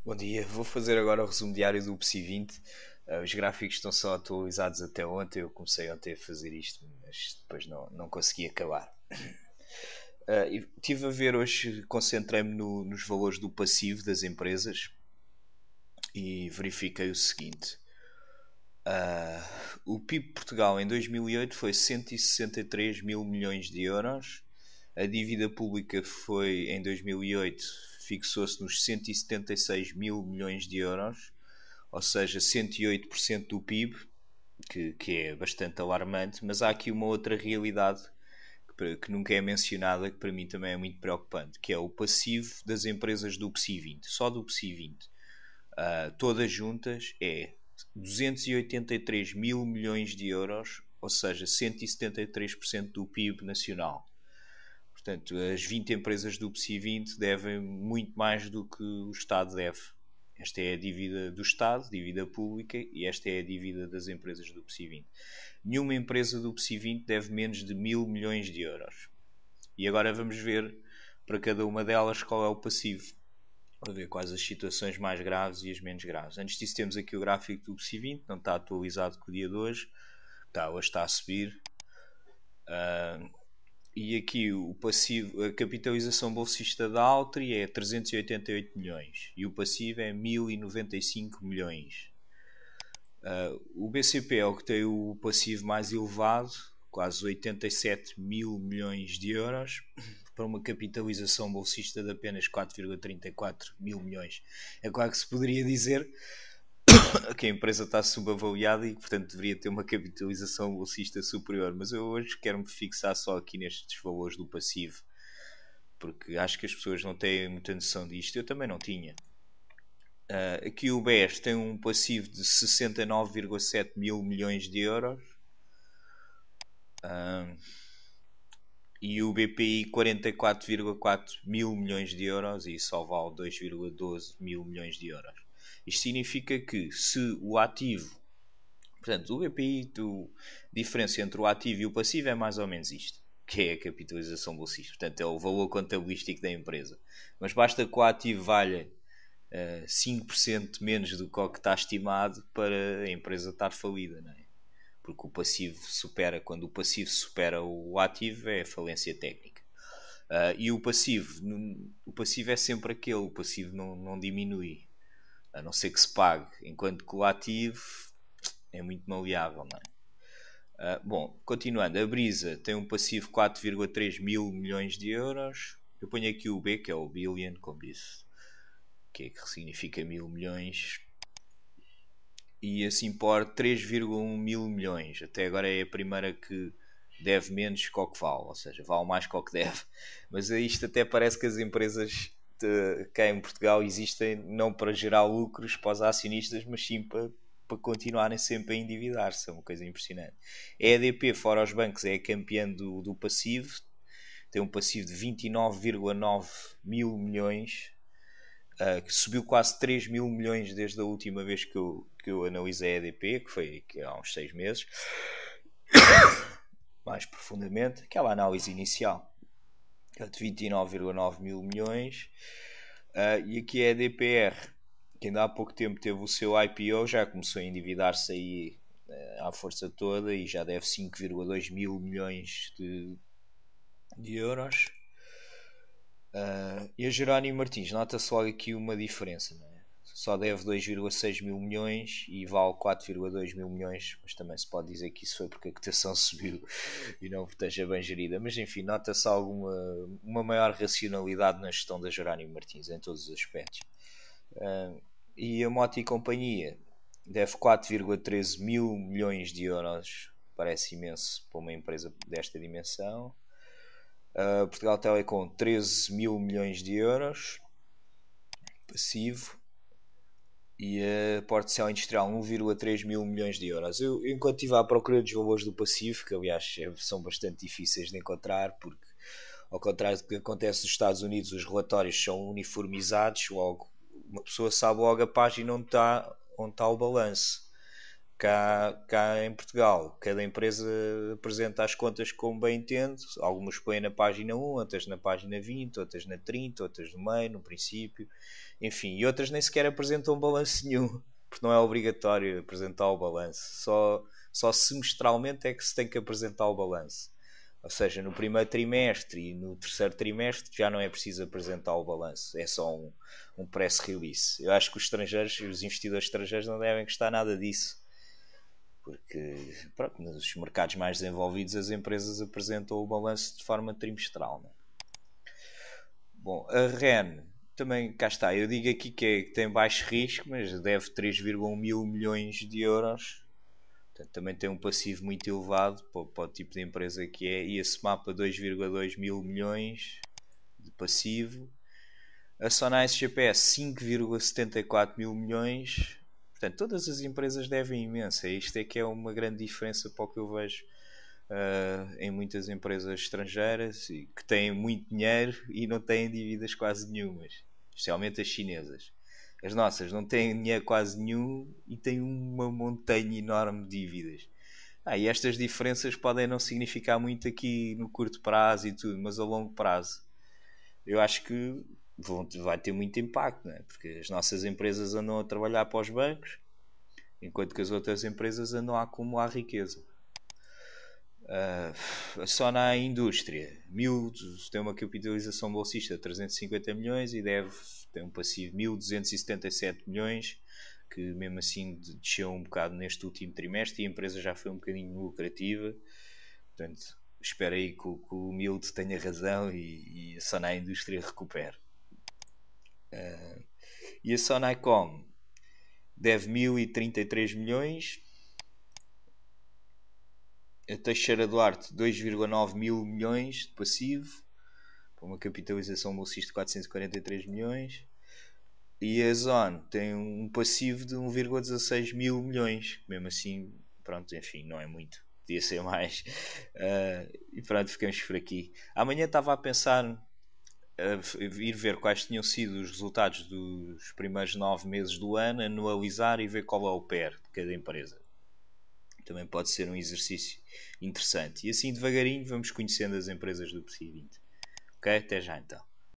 Bom dia, vou fazer agora o resumo diário do PSI 20. Os gráficos estão só atualizados até ontem. Eu comecei ontem a fazer isto, mas depois não consegui acabar. E estive a ver hoje, concentrei-me nos valores do passivo das empresas e verifiquei o seguinte. O PIB de Portugal em 2008 foi 163 mil milhões de euros. A dívida pública foi, em 2008, fixou-se nos 176 mil milhões de euros, ou seja, 108% do PIB, que é bastante alarmante, mas há aqui uma outra realidade que nunca é mencionada, que para mim também é muito preocupante, que é o passivo das empresas do PSI 20, só do PSI 20. Todas juntas é 283 mil milhões de euros, ou seja, 173% do PIB nacional. Portanto, as 20 empresas do PSI 20 devem muito mais do que o Estado deve. Esta é a dívida do Estado, dívida pública, e esta é a dívida das empresas do PSI 20. Nenhuma empresa do PSI 20 deve menos de 1.000 milhões de euros. E agora vamos ver para cada uma delas qual é o passivo. Para ver quais as situações mais graves e as menos graves. Antes disso temos aqui o gráfico do PSI 20, não está atualizado com o dia de hoje. Hoje está a subir. E aqui o passivo, a capitalização bolsista da Altri é 388 milhões e o passivo é 1095 milhões. O BCP é o que tem o passivo mais elevado, quase 87 mil milhões de euros, para uma capitalização bolsista de apenas 4,34 mil milhões. É claro que se poderia dizer que a empresa está subavaliada e que, portanto, deveria ter uma capitalização bolsista superior. Mas eu hoje quero-me fixar só aqui nestes valores do passivo, porque acho que as pessoas não têm muita noção disto. Eu também não tinha. Aqui o BES tem um passivo de 69,7 mil milhões de euros. E o BPI 44,4 mil milhões de euros e só vale 2,12 mil milhões de euros. Isto significa que se o ativo, portanto, o BPI, a diferença entre o ativo e o passivo é mais ou menos isto, que é a capitalização bolsista, portanto é o valor contabilístico da empresa. Mas basta que o ativo valha 5% menos do que o que está estimado para a empresa estar falida, não é? Porque o passivo supera, quando o passivo supera o ativo, é falência técnica. E o passivo é sempre aquele, o passivo não diminui, a não ser que se pague, enquanto que o ativo é muito maleável, não é? Bom, continuando, a Brisa tem um passivo de 4,3 mil milhões de euros. Eu ponho aqui o B, que é o billion, como disse, que significa mil milhões. E assim por 3,1 mil milhões. Até agora é a primeira que deve menos que o que vale, ou seja, vale mais que o que deve. Mas isto até parece que as empresas cá em Portugal existem não para gerar lucros para os acionistas, mas sim para continuarem sempre a endividar-se. É uma coisa impressionante. A EDP, fora os bancos, é a campeã do passivo. Tem um passivo de 29,9 mil milhões, que subiu quase 3 mil milhões desde a última vez que eu analisei a EDP, que foi há uns 6 meses, mais profundamente, aquela análise inicial, de 29,9 mil milhões. E aqui a EDPR, que ainda há pouco tempo teve o seu IPO, já começou a endividar-se aí à força toda e já deve 5,2 mil milhões de euros. E a Jerónimo Martins, nota-se logo aqui uma diferença, não é? Só deve 2,6 mil milhões e vale 4,2 mil milhões, mas também se pode dizer que isso foi porque a cotação subiu e não esteja bem gerida. Mas enfim, nota-se uma maior racionalidade na gestão da Jerónimo Martins em todos os aspectos. E a Moto e Companhia deve 4,13 mil milhões de euros, parece imenso para uma empresa desta dimensão. Portugal Telecom 13 mil milhões de euros passivo e a Portcel Industrial 1,3 mil milhões de euros. Eu, enquanto estive à procura dos valores do passivo, que aliás são bastante difíceis de encontrar, porque ao contrário do que acontece nos Estados Unidos, os relatórios são uniformizados, logo uma pessoa sabe logo a página onde está o balanço. cá em Portugal, cada empresa apresenta as contas como bem entende. Algumas põem na página 1, outras na página 20, outras na 30, outras no meio, no princípio. Enfim, e outras nem sequer apresentam balanço nenhum, porque não é obrigatório apresentar o balanço. Só semestralmente é que se tem que apresentar o balanço. Ou seja, no primeiro trimestre e no terceiro trimestre já não é preciso apresentar o balanço. É só um press release. Eu acho que os estrangeiros, os investidores estrangeiros não devem gostar nada disso. Porque pronto, nos mercados mais desenvolvidos as empresas apresentam o balanço de forma trimestral. Né? Bom, a REN também, cá está, eu digo aqui que tem baixo risco, mas deve 3,1 mil milhões de euros. Portanto, também tem um passivo muito elevado para o tipo de empresa que é. E esse mapa 2,2 mil milhões de passivo. A Sonai SGPS 5,74 mil milhões. Portanto, todas as empresas devem imenso. Isto é que é uma grande diferença para o que eu vejo em muitas empresas estrangeiras que têm muito dinheiro e não têm dívidas quase nenhumas. Especialmente as chinesas. As nossas não têm dinheiro quase nenhum e têm uma montanha enorme de dívidas. E estas diferenças podem não significar muito aqui no curto prazo e tudo, mas a longo prazo eu acho que vai ter muito impacto, não é? Porque as nossas empresas andam a trabalhar para os bancos, enquanto que as outras empresas andam a acumular riqueza. Só na indústria, tem uma capitalização bolsista de 350 milhões e deve ter um passivo de 1.277 milhões, que mesmo assim desceu um bocado neste último trimestre e a empresa já foi um bocadinho lucrativa. Portanto, espero aí que o Mild tenha razão e a Sonai Indústria recupere. E a Sonaicom deve 1.033 milhões. A Teixeira Duarte 2,9 mil milhões de passivo, com uma capitalização bolsista de 443 milhões. E a Zone tem um passivo de 1,16 mil milhões. Mesmo assim, pronto, enfim, não é muito. Podia ser mais. E pronto, ficamos por aqui. Amanhã estava a pensar ir ver quais tinham sido os resultados dos primeiros 9 meses do ano, anualizar e ver qual é o PER de cada empresa. Também pode ser um exercício interessante. E assim devagarinho vamos conhecendo as empresas do PSI 20. Ok? Até já então.